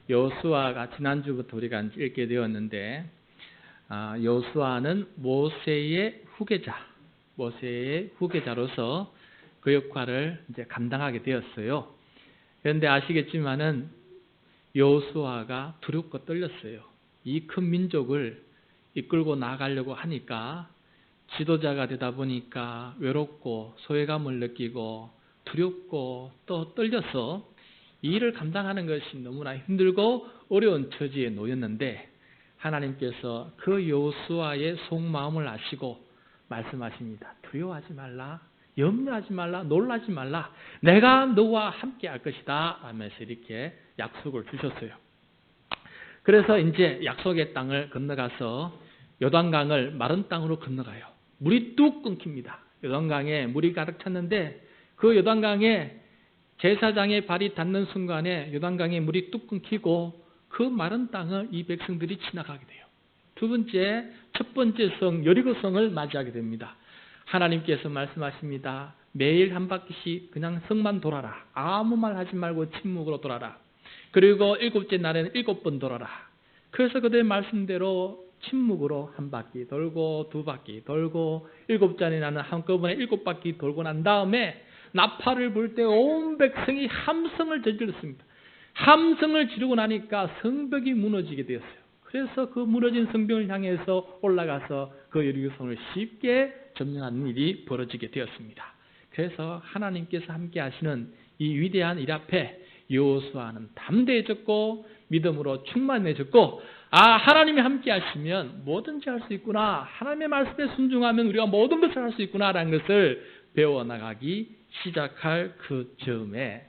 여호수아가 지난주부터 우리가 읽게 되었는데 여호수아는 모세의 후계자로서 그 역할을 이제 감당하게 되었어요. 그런데 아시겠지만은 여호수아가 두렵고 떨렸어요. 이 큰 민족을 이끌고 나가려고 하니까 지도자가 되다 보니까 외롭고 소외감을 느끼고 두렵고 또 떨려서 이 일을 감당하는 것이 너무나 힘들고 어려운 처지에 놓였는데 하나님께서 그 여호수아의 속마음을 아시고 말씀하십니다. 두려워하지 말라, 염려하지 말라, 놀라지 말라. 내가 너와 함께 할 것이다 하면서 이렇게 약속을 주셨어요. 그래서 이제 약속의 땅을 건너가서 요단강을 마른 땅으로 건너가요. 물이 뚝 끊깁니다. 요단강에 물이 가득 찼는데 그 요단강에 제사장의 발이 닿는 순간에 요단강에 물이 뚝 끊기고 그 마른 땅을 이 백성들이 지나가게 돼요. 첫 번째 성 여리고성을 맞이하게 됩니다. 하나님께서 말씀하십니다. 매일 한 바퀴씩 그냥 성만 돌아라. 아무 말 하지 말고 침묵으로 돌아라. 그리고 7째 날에는 7번 돌아라. 그래서 그들의 말씀대로 침묵으로 한 바퀴 돌고 2바퀴 돌고 7잔이 나는 한꺼번에 7바퀴 돌고 난 다음에 나팔을 불 때 온 백성이 함성을 저질렀습니다. 함성을 지르고 나니까 성벽이 무너지게 되었어요. 그래서 그 무너진 성벽을 향해서 올라가서 그 여리고성을 쉽게 점령하는 일이 벌어지게 되었습니다. 그래서 하나님께서 함께 하시는 이 위대한 일 앞에 여호수아는 담대해졌고 믿음으로 충만해졌고 하나님이 함께 하시면 뭐든지 할 수 있구나. 하나님의 말씀에 순종하면 우리가 모든 것을 할 수 있구나라는 것을 배워나가기 시작할 그 즈음에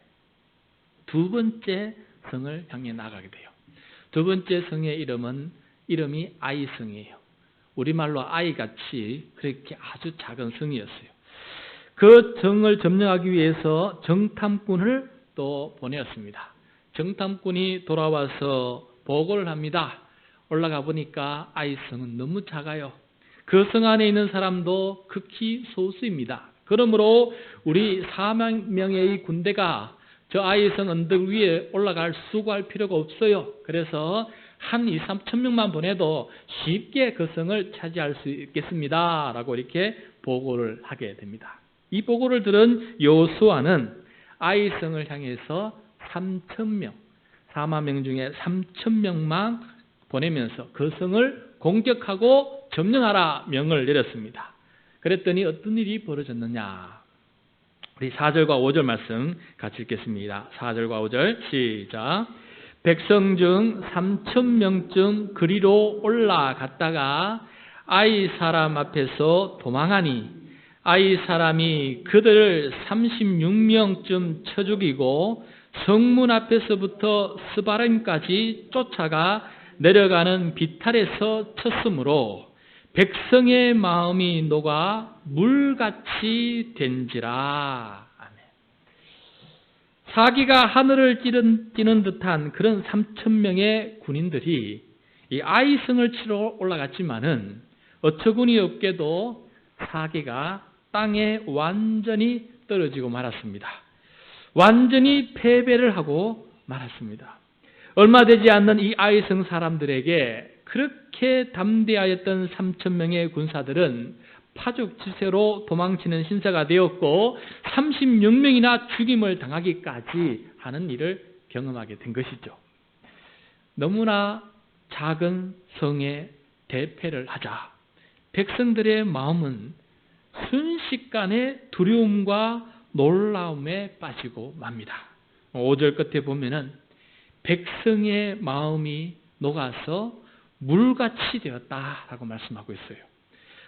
두 번째 성을 향해 나가게 돼요. 두 번째 성의 이름이 아이성이에요. 우리말로 아이같이 그렇게 아주 작은 성이었어요. 그 성을 점령하기 위해서 정탐꾼을 또 보내었습니다. 정탐꾼이 돌아와서 보고를 합니다. 올라가 보니까 아이성은 너무 작아요. 그 성 안에 있는 사람도 극히 소수입니다. 그러므로 우리 4만 명의 군대가 저 아이성 언덕 위에 올라갈 수고할 필요가 없어요. 그래서 한 2, 3천 명만 보내도 쉽게 그 성을 차지할 수 있겠습니다. 라고 이렇게 보고를 하게 됩니다. 이 보고를 들은 여호수아는 아이성을 향해서 3천 명, 4만 명 중에 3천 명만 보내면서 그 성을 공격하고 점령하라 명을 내렸습니다. 그랬더니 어떤 일이 벌어졌느냐. 우리 4절과 5절 말씀 같이 읽겠습니다. 4절과 5절 시작. 백성 중 3천 명쯤 그리로 올라갔다가 아이 사람 앞에서 도망하니 아이 사람이 그들을 36명쯤 쳐 죽이고 성문 앞에서부터 스바림까지 쫓아가 내려가는 비탈에서 쳤으므로 백성의 마음이 녹아 물같이 된지라. 아멘. 사기가 하늘을 찌는 듯한 그런 3천 명의 군인들이 이 아이성을 치러 올라갔지만은 어처구니 없게도 사기가 땅에 완전히 떨어지고 말았습니다. 완전히 패배를 하고 말았습니다. 얼마 되지 않는 이 아이성 사람들에게 그렇게 담대하였던 3천 명의 군사들은 파죽지세로 도망치는 신세가 되었고 36명이나 죽임을 당하기까지 하는 일을 경험하게 된 것이죠. 너무나 작은 성에 대패를 하자 백성들의 마음은 순식간에 두려움과 놀라움에 빠지고 맙니다. 5절 끝에 보면은 백성의 마음이 녹아서 물같이 되었다라고 말씀하고 있어요.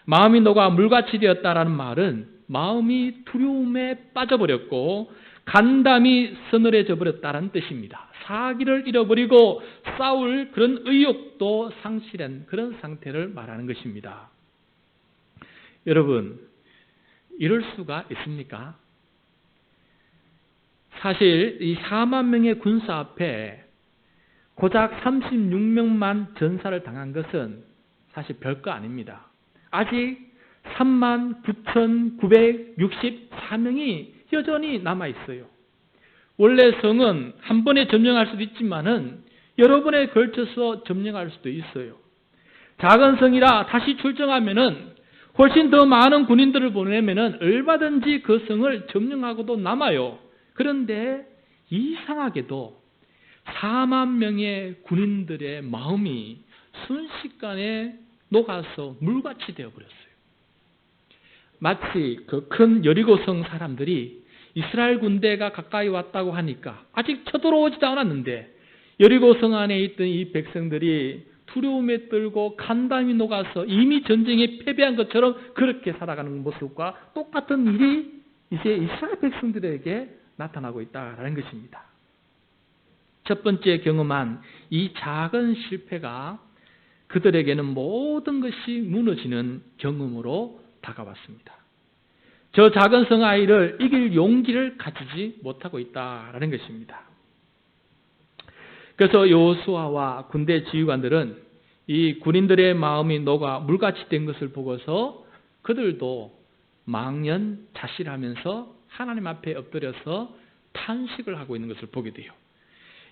마음이 녹아 물같이 되었다라는 말은 마음이 두려움에 빠져버렸고 간담이 서늘해져 버렸다는 뜻입니다. 사기를 잃어버리고 싸울 그런 의욕도 상실한 그런 상태를 말하는 것입니다. 여러분, 이럴 수가 있습니까? 사실 이 4만 명의 군사 앞에 고작 36명만 전사를 당한 것은 사실 별거 아닙니다. 아직 39,964명이 여전히 남아있어요. 원래 성은 한 번에 점령할 수도 있지만은 여러 번에 걸쳐서 점령할 수도 있어요. 작은 성이라 다시 출정하면은 훨씬 더 많은 군인들을 보내면은 얼마든지 그 성을 점령하고도 남아요. 그런데 이상하게도 4만 명의 군인들의 마음이 순식간에 녹아서 물같이 되어버렸어요. 마치 그 큰 여리고성 사람들이 이스라엘 군대가 가까이 왔다고 하니까 아직 쳐들어오지도 않았는데 여리고성 안에 있던 이 백성들이 두려움에 떨고 간담이 녹아서 이미 전쟁에 패배한 것처럼 그렇게 살아가는 모습과 똑같은 일이 이제 이스라엘 백성들에게 나타나고 있다는 것입니다. 첫 번째 경험한 이 작은 실패가 그들에게는 모든 것이 무너지는 경험으로 다가왔습니다. 저 작은 성 아이를 이길 용기를 가지지 못하고 있다는 것입니다. 그래서 여호수아와 군대 지휘관들은 이 군인들의 마음이 녹아 물같이 된 것을 보고서 그들도 망연자실하면서 하나님 앞에 엎드려서 탄식을 하고 있는 것을 보게 돼요.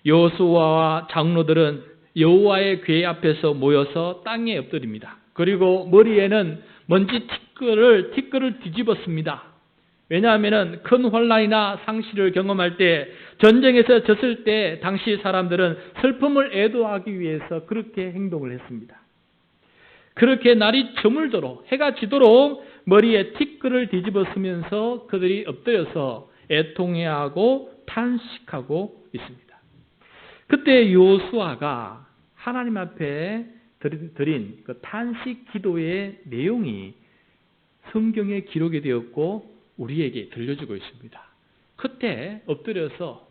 여호수아와 장로들은 여호와의 궤 앞에서 모여서 땅에 엎드립니다. 그리고 머리에는 먼지 티끌을 뒤집었습니다. 왜냐하면 큰 혼란이나 상실을 경험할 때, 전쟁에서 졌을 때 당시 사람들은 슬픔을 애도하기 위해서 그렇게 행동을 했습니다. 그렇게 날이 저물도록, 해가 지도록 머리에 티끌을 뒤집어 쓰면서 그들이 엎드려서 애통해하고 탄식하고 있습니다. 그때 여호수아가 하나님 앞에 드린 그 탄식 기도의 내용이 성경에 기록이 되었고 우리에게 들려주고 있습니다. 그때 엎드려서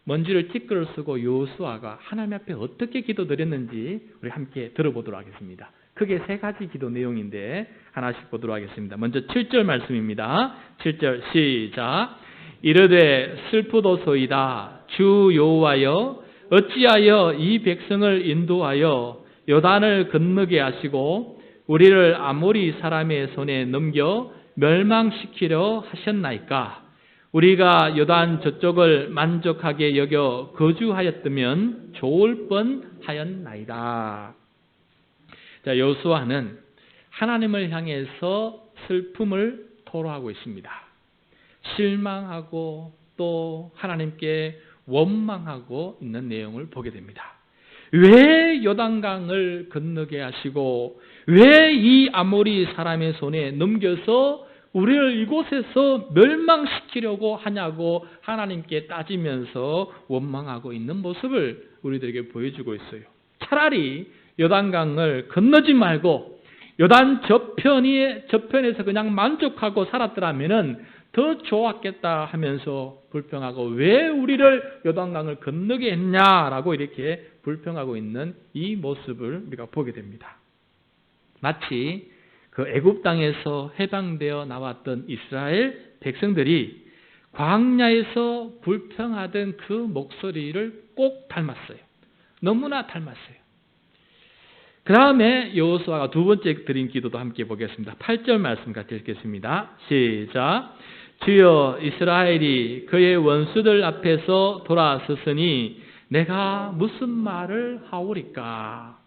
먼지를 티끌을 쓰고 여호수아가 하나님 앞에 어떻게 기도드렸는지 우리 함께 들어보도록 하겠습니다. 크게 세 가지 기도 내용인데 하나씩 보도록 하겠습니다. 먼저 7절 말씀입니다. 7절 시작. 이르되 슬프도소이다 주 여호와여 어찌하여 이 백성을 인도하여 요단을 건너게 하시고 우리를 아모리 사람의 손에 넘겨 멸망시키려 하셨나이까? 우리가 요단 저쪽을 만족하게 여겨 거주하였다면 좋을 뻔하였나이다. 자, 여호수아는 하나님을 향해서 슬픔을 토로하고 있습니다. 실망하고 또 하나님께 원망하고 있는 내용을 보게 됩니다. 왜 요단강을 건너게 하시고 왜 이 아모리 사람의 손에 넘겨서 우리를 이곳에서 멸망시키려고 하냐고 하나님께 따지면서 원망하고 있는 모습을 우리들에게 보여주고 있어요. 차라리 요단강을 건너지 말고 요단 저편에서 그냥 만족하고 살았더라면 더 좋았겠다 하면서 불평하고 왜 우리를 요단강을 건너게 했냐라고 이렇게 불평하고 있는 이 모습을 우리가 보게 됩니다. 마치 그 애굽 땅에서 해방되어 나왔던 이스라엘 백성들이 광야에서 불평하던 그 목소리를 꼭 닮았어요. 너무나 닮았어요. 그 다음에 여호수아가 두 번째 드린 기도도 함께 보겠습니다. 8절 말씀 같이 읽겠습니다. 시작. 주여 이스라엘이 그의 원수들 앞에서 돌아섰으니 내가 무슨 말을 하오리까?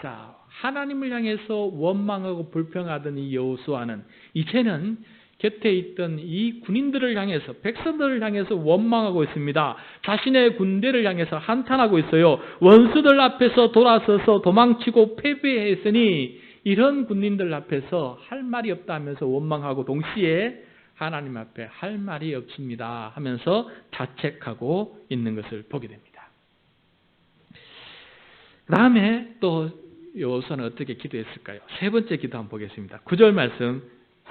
자, 하나님을 향해서 원망하고 불평하던 이 여호수아는 이제는 곁에 있던 이 군인들을 향해서, 백성들을 향해서 원망하고 있습니다. 자신의 군대를 향해서 한탄하고 있어요. 원수들 앞에서 돌아서서 도망치고 패배했으니 이런 군인들 앞에서 할 말이 없다 하면서 원망하고 동시에 하나님 앞에 할 말이 없습니다 하면서 자책하고 있는 것을 보게 됩니다. 그 다음에 또 여호수아는 어떻게 기도했을까요? 세 번째 기도 한번 보겠습니다. 9절 말씀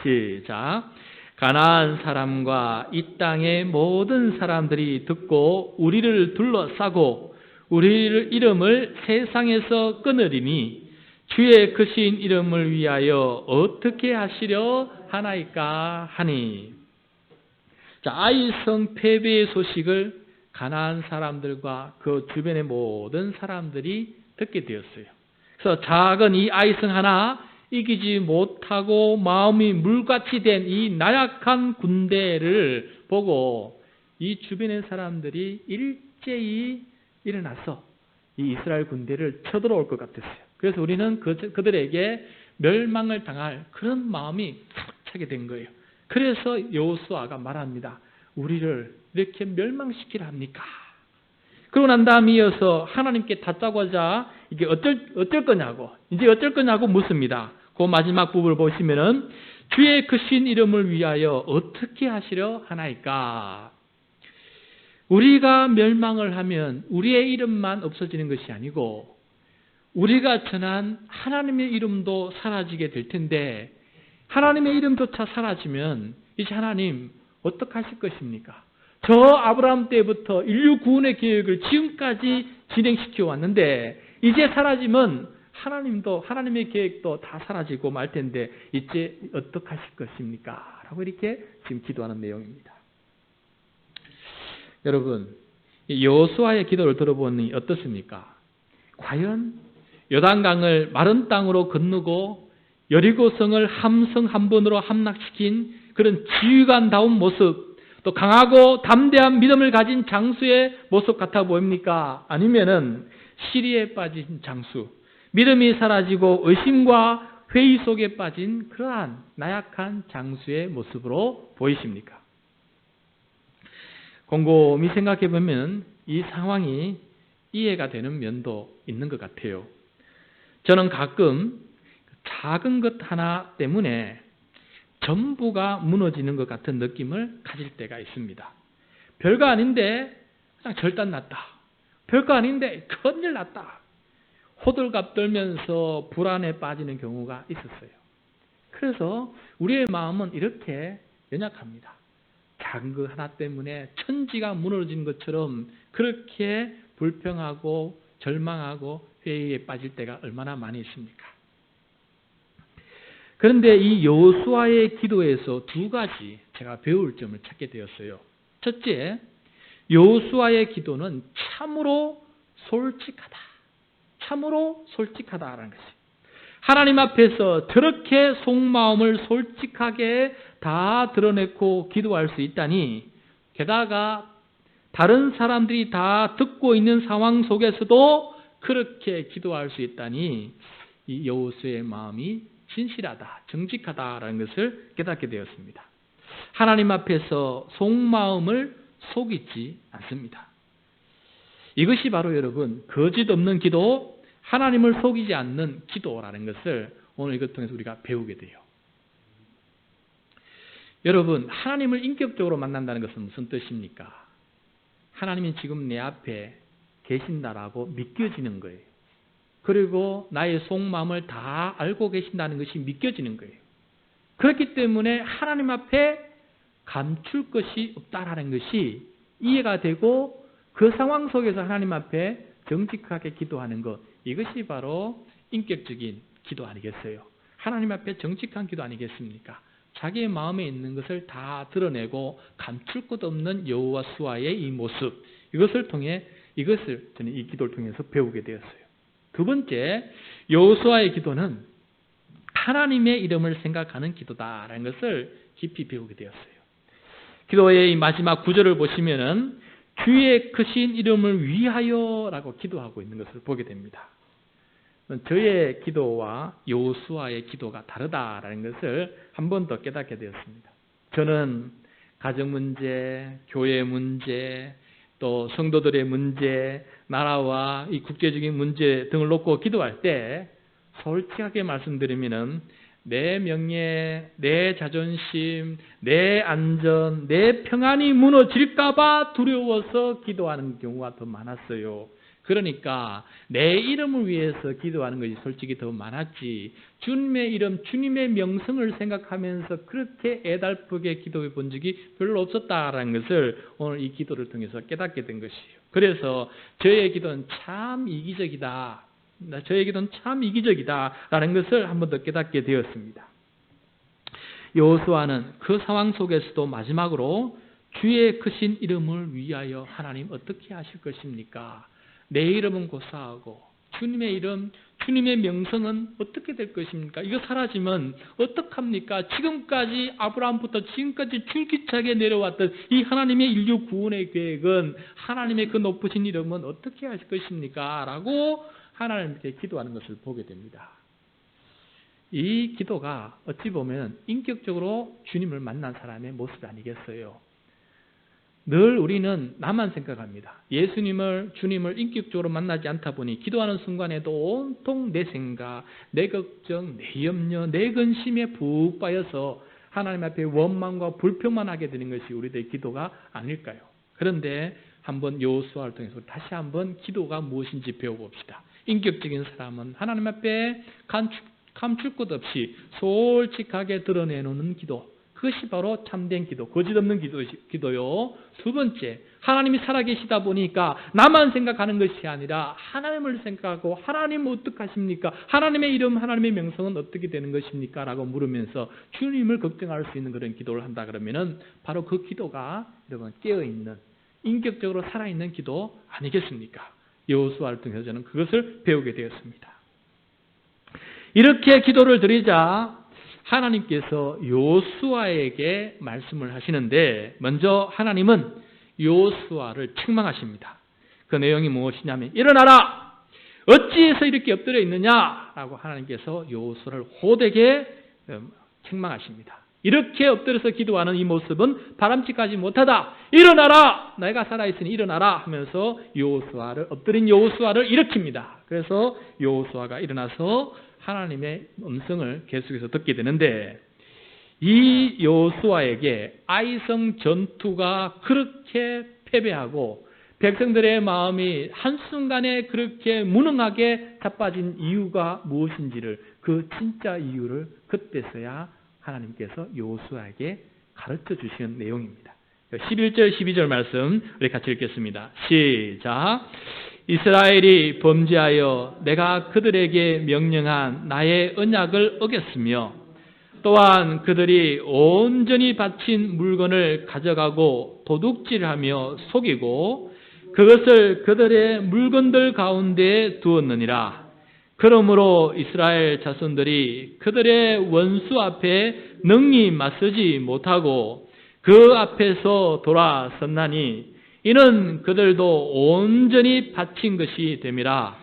시작. 가나안 사람과 이 땅의 모든 사람들이 듣고 우리를 둘러싸고 우리 이름을 세상에서 끊으리니 주의 크신 이름을 위하여 어떻게 하시려 하나이까 하니. 자, 아이성 패배의 소식을 가나안 사람들과 그 주변의 모든 사람들이 듣게 되었어요. 그래서 작은 이 아이성 하나 이기지 못하고 마음이 물같이 된 이 나약한 군대를 보고 이 주변의 사람들이 일제히 일어나서 이 이스라엘 군대를 쳐들어올 것 같았어요. 그래서 우리는 그들에게 멸망을 당할 그런 마음이 차게 된 거예요. 그래서 여호수아가 말합니다. 우리를 이렇게 멸망시키려 합니까? 그러고 난 다음 이어서 하나님께 다짜고자 이게 어쩔 거냐고, 이제 어쩔 거냐고 묻습니다. 그 마지막 부분을 보시면은 주의 크신 이름을 위하여 어떻게 하시려 하나이까? 우리가 멸망을 하면 우리의 이름만 없어지는 것이 아니고 우리가 전한 하나님의 이름도 사라지게 될 텐데 하나님의 이름조차 사라지면 이제 하나님 어떻게 하실 것입니까? 저 아브라함 때부터 인류 구원의 계획을 지금까지 진행시켜 왔는데 이제 사라지면 하나님도 하나님의 계획도 다 사라지고 말 텐데 이제 어떻게 하실 것입니까? 라고 이렇게 지금 기도하는 내용입니다. 여러분, 여호수아의 기도를 들어보니 어떻습니까? 과연 요단강을 마른 땅으로 건너고 여리고성을 함성 한 번으로 함락시킨 그런 지휘관다운 모습, 또 강하고 담대한 믿음을 가진 장수의 모습 같아 보입니까? 아니면은 시리에 빠진 장수, 믿음이 사라지고 의심과 회의 속에 빠진 그러한 나약한 장수의 모습으로 보이십니까? 곰곰이 생각해 보면 이 상황이 이해가 되는 면도 있는 것 같아요. 저는 가끔 작은 것 하나 때문에 전부가 무너지는 것 같은 느낌을 가질 때가 있습니다. 별거 아닌데 그냥 절단 났다. 별거 아닌데 큰일 났다. 호들갑 떨면서 불안에 빠지는 경우가 있었어요. 그래서 우리의 마음은 이렇게 연약합니다. 작은 것 하나 때문에 천지가 무너진 것처럼 그렇게 불평하고 절망하고 회의에 빠질 때가 얼마나 많이 있습니까? 그런데 이 여호수아의 기도에서 두 가지 제가 배울 점을 찾게 되었어요. 첫째, 여호수아의 기도는 참으로 솔직하다. 참으로 솔직하다라는 것이. 하나님 앞에서 저렇게 속마음을 솔직하게 다 드러내고 기도할 수 있다니, 게다가 다른 사람들이 다 듣고 있는 상황 속에서도 그렇게 기도할 수 있다니 이 여호수아의 마음이 진실하다, 정직하다라는 것을 깨닫게 되었습니다. 하나님 앞에서 속마음을 속이지 않습니다. 이것이 바로 여러분 거짓 없는 기도, 하나님을 속이지 않는 기도라는 것을 오늘 이것 통해서 우리가 배우게 돼요. 여러분, 하나님을 인격적으로 만난다는 것은 무슨 뜻입니까? 하나님이 지금 내 앞에 계신다라고 믿겨지는 거예요. 그리고 나의 속마음을 다 알고 계신다는 것이 믿겨지는 거예요. 그렇기 때문에 하나님 앞에 감출 것이 없다라는 것이 이해가 되고 그 상황 속에서 하나님 앞에 정직하게 기도하는 것, 이것이 바로 인격적인 기도 아니겠어요? 하나님 앞에 정직한 기도 아니겠습니까? 자기의 마음에 있는 것을 다 드러내고 감출 것 없는 여호수아의 이 모습, 이것을 저는 이 기도를 통해서 배우게 되었어요. 두 번째, 여호수아의 기도는 하나님의 이름을 생각하는 기도다라는 것을 깊이 배우게 되었어요. 기도의 이 마지막 구절을 보시면은 주의 크신 이름을 위하여라고 기도하고 있는 것을 보게 됩니다. 저의 기도와 여호수아의 기도가 다르다라는 것을 한 번 더 깨닫게 되었습니다. 저는 가정 문제, 교회 문제, 또 성도들의 문제, 나라와 이 국제적인 문제 등을 놓고 기도할 때 솔직하게 말씀드리면은 내 명예, 내 자존심, 내 안전, 내 평안이 무너질까봐 두려워서 기도하는 경우가 더 많았어요. 그러니까 내 이름을 위해서 기도하는 것이 솔직히 더 많았지, 주님의 이름, 주님의 명성을 생각하면서 그렇게 애달프게 기도해 본 적이 별로 없었다라는 것을 오늘 이 기도를 통해서 깨닫게 된 것이에요. 그래서 저의 기도는 참 이기적이다. 저의 기도는 참 이기적이다라는 것을 한 번 더 깨닫게 되었습니다. 여호수아는 그 상황 속에서도 마지막으로 주의 크신 이름을 위하여 하나님 어떻게 하실 것입니까? 내 이름은 고사하고 주님의 이름, 주님의 명성은 어떻게 될 것입니까? 이거 사라지면 어떡합니까? 지금까지 아브라함부터 지금까지 줄기차게 내려왔던 이 하나님의 인류 구원의 계획은 하나님의 그 높으신 이름은 어떻게 하실 것입니까? 라고 하나님께 기도하는 것을 보게 됩니다. 이 기도가 어찌 보면 인격적으로 주님을 만난 사람의 모습 아니겠어요? 늘 우리는 나만 생각합니다. 주님을 인격적으로 만나지 않다 보니 기도하는 순간에도 온통 내 생각, 내 걱정, 내 염려, 내 근심에 푹 빠여서 하나님 앞에 원망과 불평만 하게 되는 것이 우리들의 기도가 아닐까요? 그런데 한번 여호수아를 통해서 다시 한번 기도가 무엇인지 배워봅시다. 인격적인 사람은 하나님 앞에 감출 것 없이 솔직하게 드러내놓는 기도, 그것이 바로 참된 기도, 거짓 없는 기도요. 두 번째, 하나님이 살아계시다 보니까 나만 생각하는 것이 아니라 하나님을 생각하고 하나님 어떡하십니까? 하나님의 이름, 하나님의 명성은 어떻게 되는 것입니까? 라고 물으면서 주님을 걱정할 수 있는 그런 기도를 한다 그러면은 바로 그 기도가 여러분 깨어있는, 인격적으로 살아있는 기도 아니겠습니까? 여호수아를 통해서 저는 그것을 배우게 되었습니다. 이렇게 기도를 드리자 하나님께서 여호수아에게 말씀을 하시는데 먼저 하나님은 여호수아를 책망하십니다. 그 내용이 무엇이냐면 일어나라! 어찌해서 이렇게 엎드려 있느냐라고 하나님께서 여호수아를 호되게 책망하십니다. 이렇게 엎드려서 기도하는 이 모습은 바람직하지 못하다. 일어나라! 내가 살아있으니 일어나라 하면서 엎드린 여호수아를 일으킵니다. 그래서 여호수아가 일어나서 하나님의 음성을 계속해서 듣게 되는데 이 여호수아에게 아이성 전투가 그렇게 패배하고 백성들의 마음이 한순간에 그렇게 무능하게 자빠진 이유가 무엇인지를 그 진짜 이유를 그때서야 하나님께서 여호수아에게 가르쳐 주시는 내용입니다. 11절 12절 말씀 우리 같이 읽겠습니다. 시작. 이스라엘이 범죄하여 내가 그들에게 명령한 나의 언약을 어겼으며 또한 그들이 온전히 바친 물건을 가져가고 도둑질하며 속이고 그것을 그들의 물건들 가운데 두었느니라. 그러므로 이스라엘 자손들이 그들의 원수 앞에 능히 맞서지 못하고 그 앞에서 돌아섰나니 이는 그들도 온전히 바친 것이 됨이라.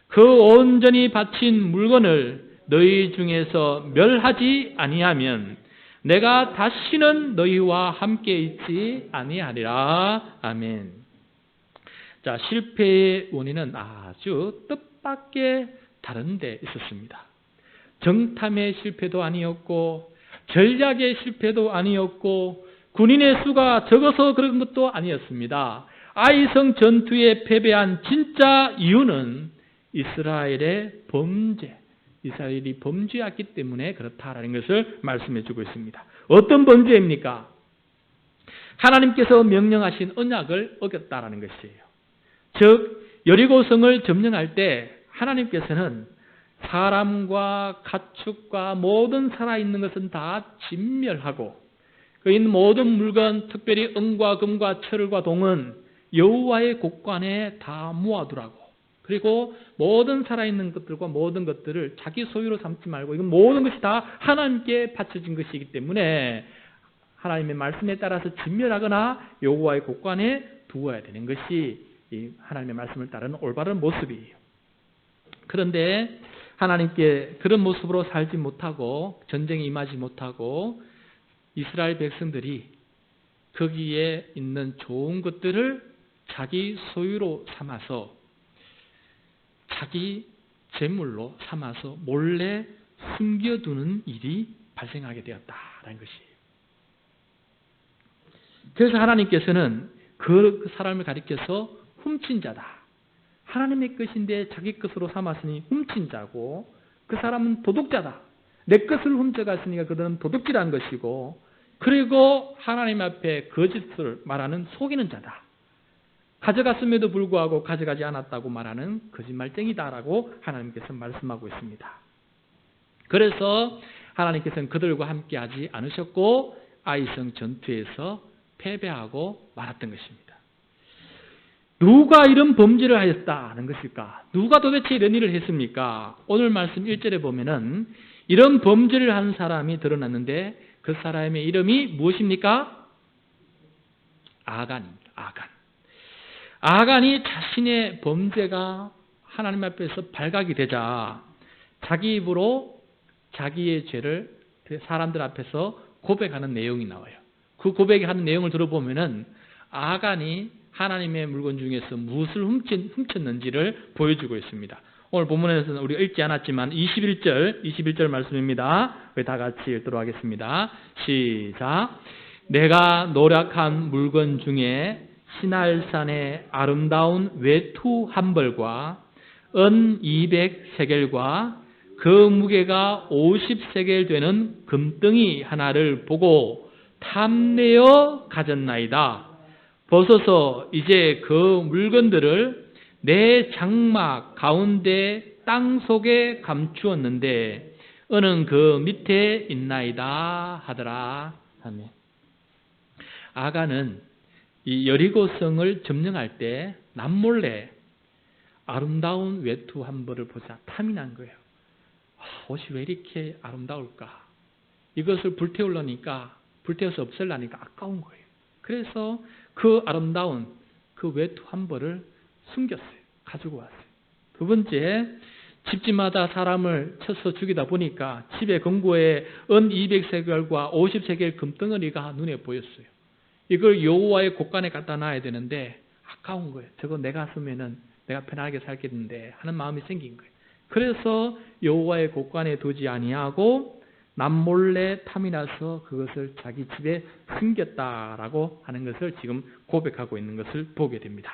그 온전히 바친 물건을 너희 중에서 멸하지 아니하면 내가 다시는 너희와 함께 있지 아니하리라. 아멘. 자, 실패의 원인은 아주 뜻밖의 다른 데 있었습니다. 정탐의 실패도 아니었고 전략의 실패도 아니었고 군인의 수가 적어서 그런 것도 아니었습니다. 아이성 전투에 패배한 진짜 이유는 이스라엘의 범죄, 이스라엘이 범죄했기 때문에 그렇다라는 것을 말씀해 주고 있습니다. 어떤 범죄입니까? 하나님께서 명령하신 언약을 어겼다라는 것이에요. 즉 여리고성을 점령할 때 하나님께서는 사람과 가축과 모든 살아있는 것은 다 진멸하고 그 있는 모든 물건, 특별히 은과 금과 철과 동은 여호와의 곳간에 다 모아두라고. 그리고 모든 살아있는 것들과 모든 것들을 자기 소유로 삼지 말고 이건 모든 것이 다 하나님께 바쳐진 것이기 때문에 하나님의 말씀에 따라서 진멸하거나 여호와의 곳간에 두어야 되는 것이 이 하나님의 말씀을 따르는 올바른 모습이에요. 그런데 하나님께 그런 모습으로 살지 못하고 전쟁에 임하지 못하고 이스라엘 백성들이 거기에 있는 좋은 것들을 자기 소유로 삼아서 자기 재물로 삼아서 몰래 숨겨두는 일이 발생하게 되었다라는 것이에요. 그래서 하나님께서는 그 사람을 가리켜서 훔친 자다. 하나님의 것인데 자기 것으로 삼았으니 훔친 자고 그 사람은 도둑자다. 내 것을 훔쳐갔으니까 그들은 도둑질한 것이고 그리고 하나님 앞에 거짓을 말하는 속이는 자다. 가져갔음에도 불구하고 가져가지 않았다고 말하는 거짓말쟁이다라고 하나님께서 말씀하고 있습니다. 그래서 하나님께서는 그들과 함께하지 않으셨고 아이성 전투에서 패배하고 말았던 것입니다. 누가 이런 범죄를 하였다는 것일까? 누가 도대체 이런 일을 했습니까? 오늘 말씀 1절에 보면은 이런 범죄를 한 사람이 드러났는데 그 사람의 이름이 무엇입니까? 아간입니다. 아간이 자신의 범죄가 하나님 앞에서 발각이 되자 자기 입으로 자기의 죄를 사람들 앞에서 고백하는 내용이 나와요. 그 고백하는 내용을 들어보면은 아간이 하나님의 물건 중에서 무엇을 훔쳤는지를 보여주고 있습니다. 오늘 본문에서는 우리가 읽지 않았지만 21절 말씀입니다. 우리 다 같이 읽도록 하겠습니다. 시작. 내가 노력한 물건 중에 시날산의 아름다운 외투 한 벌과 은 200세겔과 그 무게가 50세겔 되는 금덩이 하나를 보고 탐내어 가졌나이다. 벗어서 이제 그 물건들을 내 장막 가운데 땅 속에 감추었는데 은은 그 밑에 있나이다 하더라. 아멘. 아간은 이 여리고성을 점령할 때 남몰래 아름다운 외투 한 벌을 보자 탐이 난 거예요. 옷이 왜 이렇게 아름다울까? 이것을 불태우려니까, 불태워서 없애려니까 아까운 거예요. 그래서 그 아름다운 그 외투 한 벌을 숨겼어요. 가지고 왔어요. 두 번째, 집집마다 사람을 쳐서 죽이다 보니까 집의 금고에 은 200세겔과 50세겔 금덩어리가 눈에 보였어요. 이걸 여호와의 곳간에 갖다 놔야 되는데 아까운 거예요. 저거 내가 쓰면은 내가 편하게 살겠는데 하는 마음이 생긴 거예요. 그래서 여호와의 곳간에 두지 아니하고 남몰래 탐이 나서 그것을 자기 집에 숨겼다라고 하는 것을 지금 고백하고 있는 것을 보게 됩니다.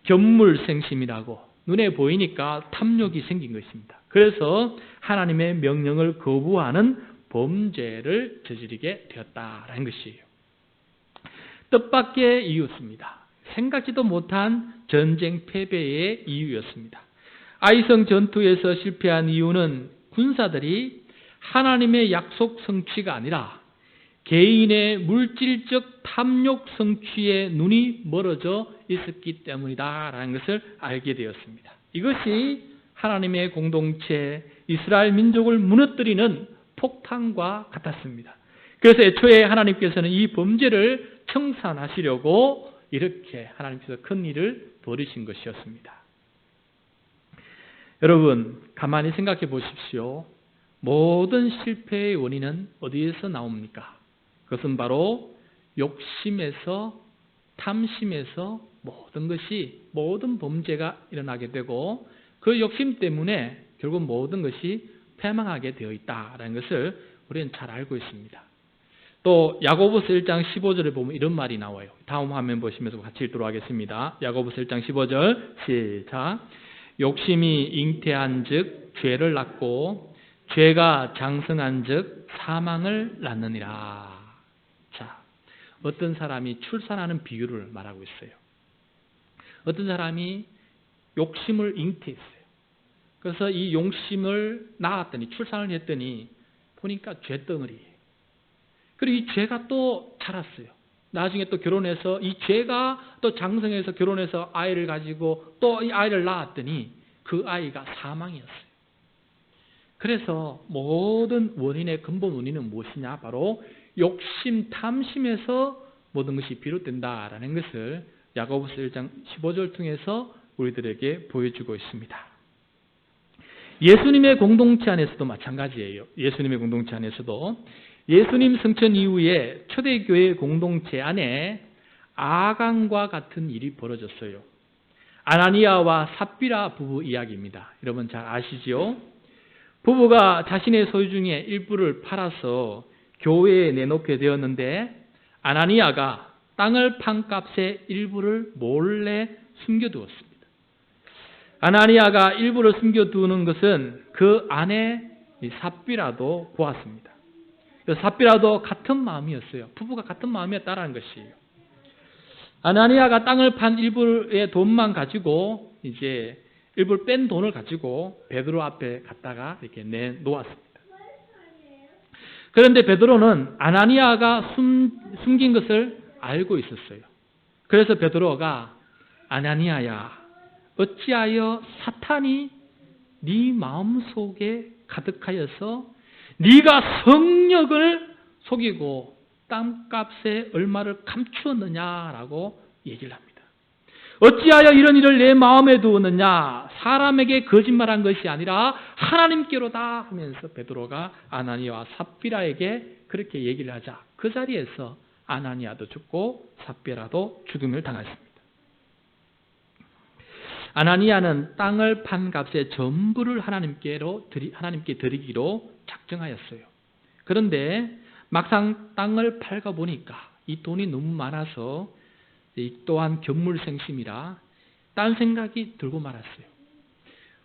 견물생심이라고 눈에 보이니까 탐욕이 생긴 것입니다. 그래서 하나님의 명령을 거부하는 범죄를 저지르게 되었다라는 것이에요. 뜻밖의 이유였습니다. 생각지도 못한 전쟁 패배의 이유였습니다. 아이성 전투에서 실패한 이유는 군사들이 하나님의 약속 성취가 아니라 개인의 물질적 탐욕 성취에 눈이 멀어져 있었기 때문이다라는 것을 알게 되었습니다. 이것이 하나님의 공동체 이스라엘 민족을 무너뜨리는 폭탄과 같았습니다. 그래서 애초에 하나님께서는 이 범죄를 청산하시려고 이렇게 하나님께서 큰 일을 벌이신 것이었습니다. 여러분, 가만히 생각해 보십시오. 모든 실패의 원인은 어디에서 나옵니까? 그것은 바로 욕심에서, 탐심에서 모든 범죄가 일어나게 되고 그 욕심 때문에 결국 모든 것이 패망하게 되어 있다는 것을 우리는 잘 알고 있습니다. 또 야고보서 1장 15절에 보면 이런 말이 나와요. 다음 화면 보시면서 같이 읽도록 하겠습니다. 야고보서 1장 15절 시작. 욕심이 잉태한 즉 죄를 낳고 죄가 장성한 즉 사망을 낳느니라. 자, 어떤 사람이 출산하는 비유를 말하고 있어요. 어떤 사람이 욕심을 잉태했어요. 그래서 이 욕심을 낳았더니 출산을 했더니 보니까 죄덩어리예요. 그리고 이 죄가 또 자랐어요. 나중에 또 결혼해서 이 죄가 또 장성해서 결혼해서 아이를 가지고 또 이 아이를 낳았더니 그 아이가 사망이었어요. 그래서 모든 원인의 근본 원인은 무엇이냐? 바로 욕심, 탐심에서 모든 것이 비롯된다라는 것을 야고보서 1장 15절 통해서 우리들에게 보여주고 있습니다. 예수님의 공동체 안에서도 마찬가지예요. 예수님의 공동체 안에서도 예수님 승천 이후에 초대교회 공동체 안에 아간과 같은 일이 벌어졌어요. 아나니아와 삽비라 부부 이야기입니다. 여러분 잘 아시죠? 부부가 자신의 소유 중에 일부를 팔아서 교회에 내놓게 되었는데 아나니아가 땅을 판 값의 일부를 몰래 숨겨두었습니다. 아나니아가 일부를 숨겨두는 것은 그 아내 삽비라도 보았습니다. 삽비라도 같은 마음이었어요. 부부가 같은 마음이었다라는 것이에요. 아나니아가 땅을 판 일부의 돈만 가지고 이제 일부를 뺀 돈을 가지고 베드로 앞에 갖다가 이렇게 내놓았습니다. 그런데 베드로는 아나니아가 숨긴 것을 알고 있었어요. 그래서 베드로가 아나니아야, 어찌하여 사탄이 네 마음속에 가득하여서 네가 성령을 속이고 땅값에 얼마를 감추었느냐라고 얘기를 합니다. 어찌하여 이런 일을 내 마음에 두었느냐? 사람에게 거짓말한 것이 아니라 하나님께로다 하면서 베드로가 아나니아와 삽비라에게 그렇게 얘기를 하자 그 자리에서 아나니아도 죽고 삽비라도 죽음을 당했습니다. 아나니아는 땅을 판 값의 전부를 하나님께 드리기로 작정하였어요. 그런데 막상 땅을 팔가 보니까 이 돈이 너무 많아서 이 또한 견물생심이라 딴 생각이 들고 말았어요.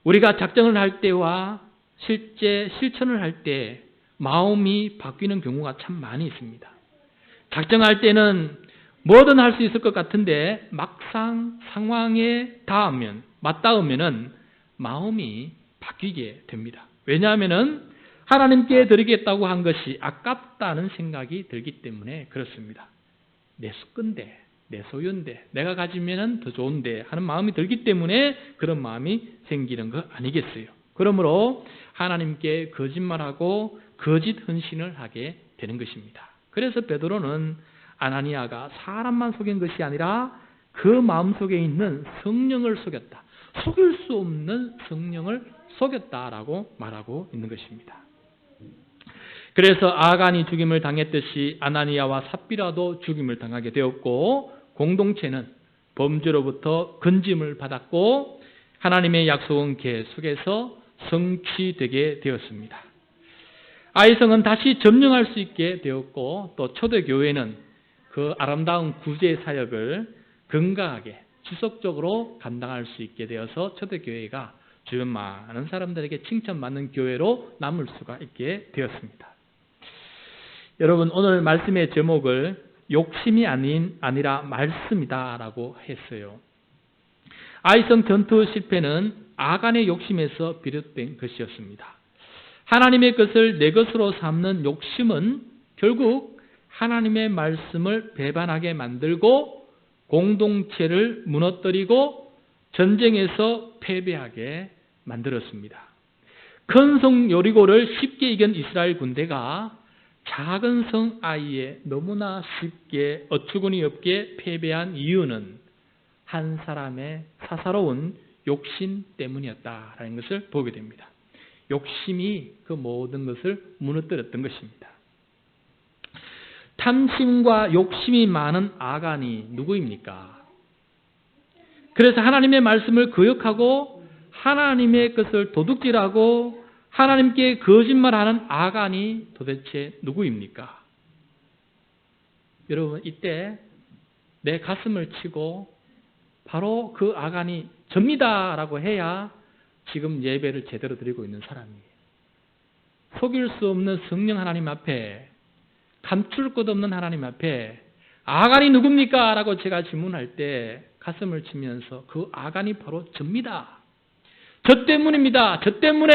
우리가 작정을 할 때와 실제 실천을 할 때 마음이 바뀌는 경우가 참 많이 있습니다. 작정할 때는 뭐든 할 수 있을 것 같은데 막상 상황에 맞닿으면은 마음이 바뀌게 됩니다. 왜냐하면은 하나님께 드리겠다고 한 것이 아깝다는 생각이 들기 때문에 그렇습니다. 내 건데, 내 소유인데, 내가 가지면은 더 좋은데 하는 마음이 들기 때문에 그런 마음이 생기는 거 아니겠어요. 그러므로 하나님께 거짓말하고 거짓 헌신을 하게 되는 것입니다. 그래서 베드로는 아나니아가 사람만 속인 것이 아니라 그 마음속에 있는 성령을 속였다. 속일 수 없는 성령을 속였다라고 말하고 있는 것입니다. 그래서 아간이 죽임을 당했듯이 아나니아와 삽비라도 죽임을 당하게 되었고 공동체는 범죄로부터 건짐을 받았고 하나님의 약속은 계속해서 성취되게 되었습니다. 아이성은 다시 점령할 수 있게 되었고 또 초대교회는 그 아름다운 구제 사역을 건강하게 지속적으로 감당할 수 있게 되어서 초대교회가 주변 많은 사람들에게 칭찬받는 교회로 남을 수가 있게 되었습니다. 여러분 오늘 말씀의 제목을 욕심이 아니라 말씀이다 라고 했어요. 아이성 전투 실패는 아간의 욕심에서 비롯된 것이었습니다. 하나님의 것을 내 것으로 삼는 욕심은 결국 하나님의 말씀을 배반하게 만들고 공동체를 무너뜨리고 전쟁에서 패배하게 만들었습니다. 큰 성 여리고를 쉽게 이긴 이스라엘 군대가 작은 성 아이에 너무나 쉽게 어처구니 없게 패배한 이유는 한 사람의 사사로운 욕심 때문이었다라는 것을 보게 됩니다. 욕심이 그 모든 것을 무너뜨렸던 것입니다. 탐심과 욕심이 많은 아간이 누구입니까? 그래서 하나님의 말씀을 거역하고 하나님의 것을 도둑질하고 하나님께 거짓말하는 아간이 도대체 누구입니까? 여러분 이때 내 가슴을 치고 바로 그 아간이 접니다라고 해야 지금 예배를 제대로 드리고 있는 사람이에요. 속일 수 없는 성령 하나님 앞에 감출 것 없는 하나님 앞에 아간이 누굽니까? 라고 제가 질문할 때 가슴을 치면서 그 아간이 바로 접니다. 저 때문입니다. 저 때문에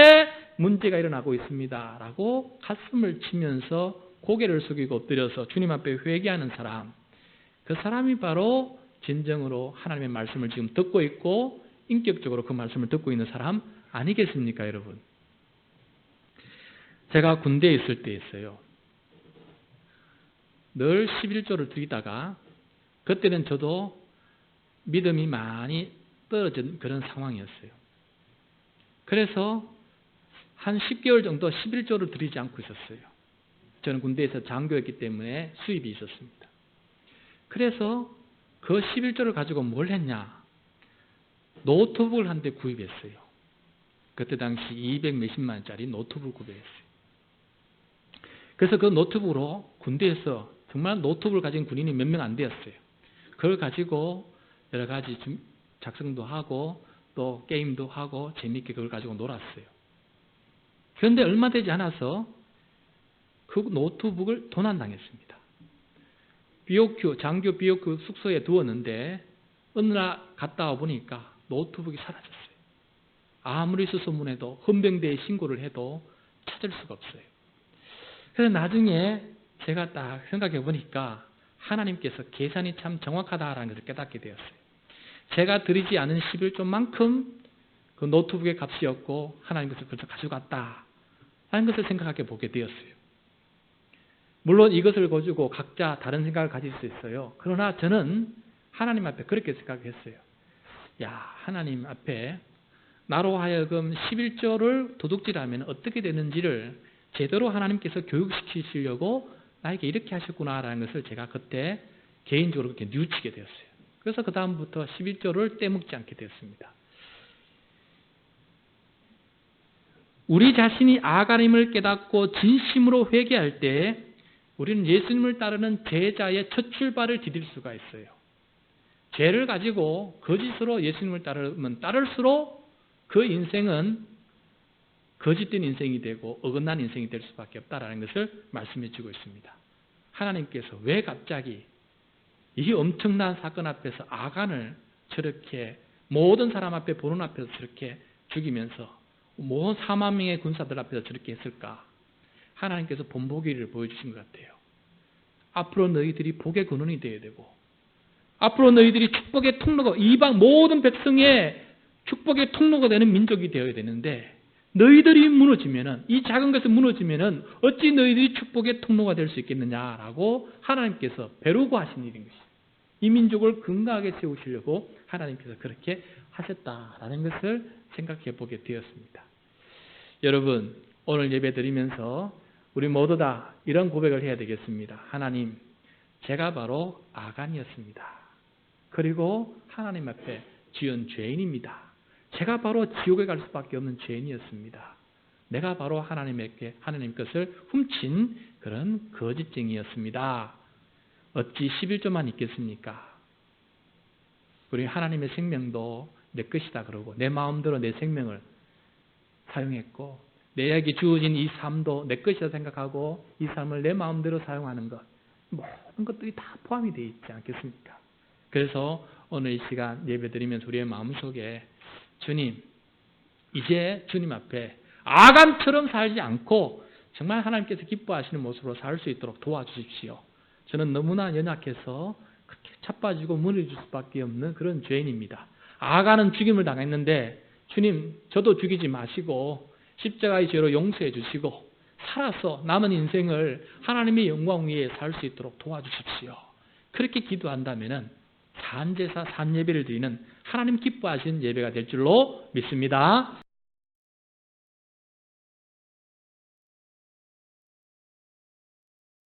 문제가 일어나고 있습니다. 라고 가슴을 치면서 고개를 숙이고 엎드려서 주님 앞에 회개하는 사람, 그 사람이 바로 진정으로 하나님의 말씀을 지금 듣고 있고 인격적으로 그 말씀을 듣고 있는 사람 아니겠습니까, 여러분? 제가 군대에 있을 때 있어요. 늘 11조를 드리다가 그때는 저도 믿음이 많이 떨어진 그런 상황이었어요. 그래서 한 10개월 정도 11조를 드리지 않고 있었어요. 저는 군대에서 장교였기 때문에 수입이 있었습니다. 그래서 그 11조를 가지고 뭘 했냐? 노트북을 한 대 구입했어요. 그때 당시 200 몇십만 원짜리 노트북을 구입했어요. 그래서 그 노트북으로 군대에서 정말 노트북을 가진 군인이 몇 명 안 되었어요. 그걸 가지고 여러 가지 작성도 하고 또 게임도 하고 재미있게 그걸 가지고 놀았어요. 그런데 얼마 되지 않아서 그 노트북을 도난당했습니다. 장교 BOQ 숙소에 두었는데 어느 날 갔다 와 보니까 노트북이 사라졌어요. 아무리 수소문해도 헌병대에 신고를 해도 찾을 수가 없어요. 그래서 나중에 제가 딱 생각해 보니까 하나님께서 계산이 참 정확하다라는 것을 깨닫게 되었어요. 제가 드리지 않은 11조만큼 그 노트북의 값이었고 하나님께서 그것을 가져갔다 하는 것을 생각해 보게 되었어요. 물론 이것을 가지고 각자 다른 생각을 가질 수 있어요. 그러나 저는 하나님 앞에 그렇게 생각했어요. 야, 하나님 앞에 나로 하여금 11조를 도둑질하면 어떻게 되는지를 제대로 하나님께서 교육시키시려고 나에게 이렇게 하셨구나라는 것을 제가 그때 개인적으로 그렇게 뉘우치게 되었어요. 그래서 그 다음부터 11조를 떼먹지 않게 되었습니다. 우리 자신이 아가님을 깨닫고 진심으로 회개할 때 우리는 예수님을 따르는 제자의 첫 출발을 디딜 수가 있어요. 죄를 가지고 거짓으로 예수님을 따르면 따를수록 그 인생은 거짓된 인생이 되고 어긋난 인생이 될 수밖에 없다라는 것을 말씀해 주고 있습니다. 하나님께서 왜 갑자기 이 엄청난 사건 앞에서 아간을 저렇게 모든 사람 앞에 보는 앞에서 저렇게 죽이면서 모든 4만 명의 군사들 앞에서 저렇게 했을까? 하나님께서 본보기를 보여주신 것 같아요. 앞으로 너희들이 복의 근원이 되어야 되고 앞으로 너희들이 축복의 통로가 이방 모든 백성의 축복의 통로가 되는 민족이 되어야 되는데 너희들이 무너지면은 이 작은 것이 무너지면은 어찌 너희들이 축복의 통로가 될 수 있겠느냐라고 하나님께서 배로고 하신 일인 것이죠. 이 민족을 건강하게 세우시려고 하나님께서 그렇게 하셨다라는 것을 생각해 보게 되었습니다. 여러분, 오늘 예배 드리면서 우리 모두 다 이런 고백을 해야 되겠습니다. 하나님, 제가 바로 아간이었습니다. 그리고 하나님 앞에 지은 죄인입니다. 제가 바로 지옥에 갈 수밖에 없는 죄인이었습니다. 내가 바로 하나님 것을 훔친 그런 거짓쟁이였습니다. 어찌 11조만 있겠습니까? 우리 하나님의 생명도 내 것이다 그러고 내 마음대로 내 생명을 사용했고 내에게 주어진 이 삶도 내 것이다 생각하고 이 삶을 내 마음대로 사용하는 것 모든 것들이 다 포함이 되어 있지 않겠습니까? 그래서 오늘 이 시간 예배드리면서 우리의 마음속에 주님, 이제 주님 앞에 아간처럼 살지 않고 정말 하나님께서 기뻐하시는 모습으로 살 수 있도록 도와주십시오. 저는 너무나 연약해서 그렇게 차빠지고 무너질 수밖에 없는 그런 죄인입니다. 아간은 죽임을 당했는데 주님, 저도 죽이지 마시고 십자가의 죄로 용서해 주시고 살아서 남은 인생을 하나님의 영광 위에 살 수 있도록 도와주십시오. 그렇게 기도한다면은 산제사 산예배를 드리는 하나님 기뻐하시는 예배가 될 줄로 믿습니다.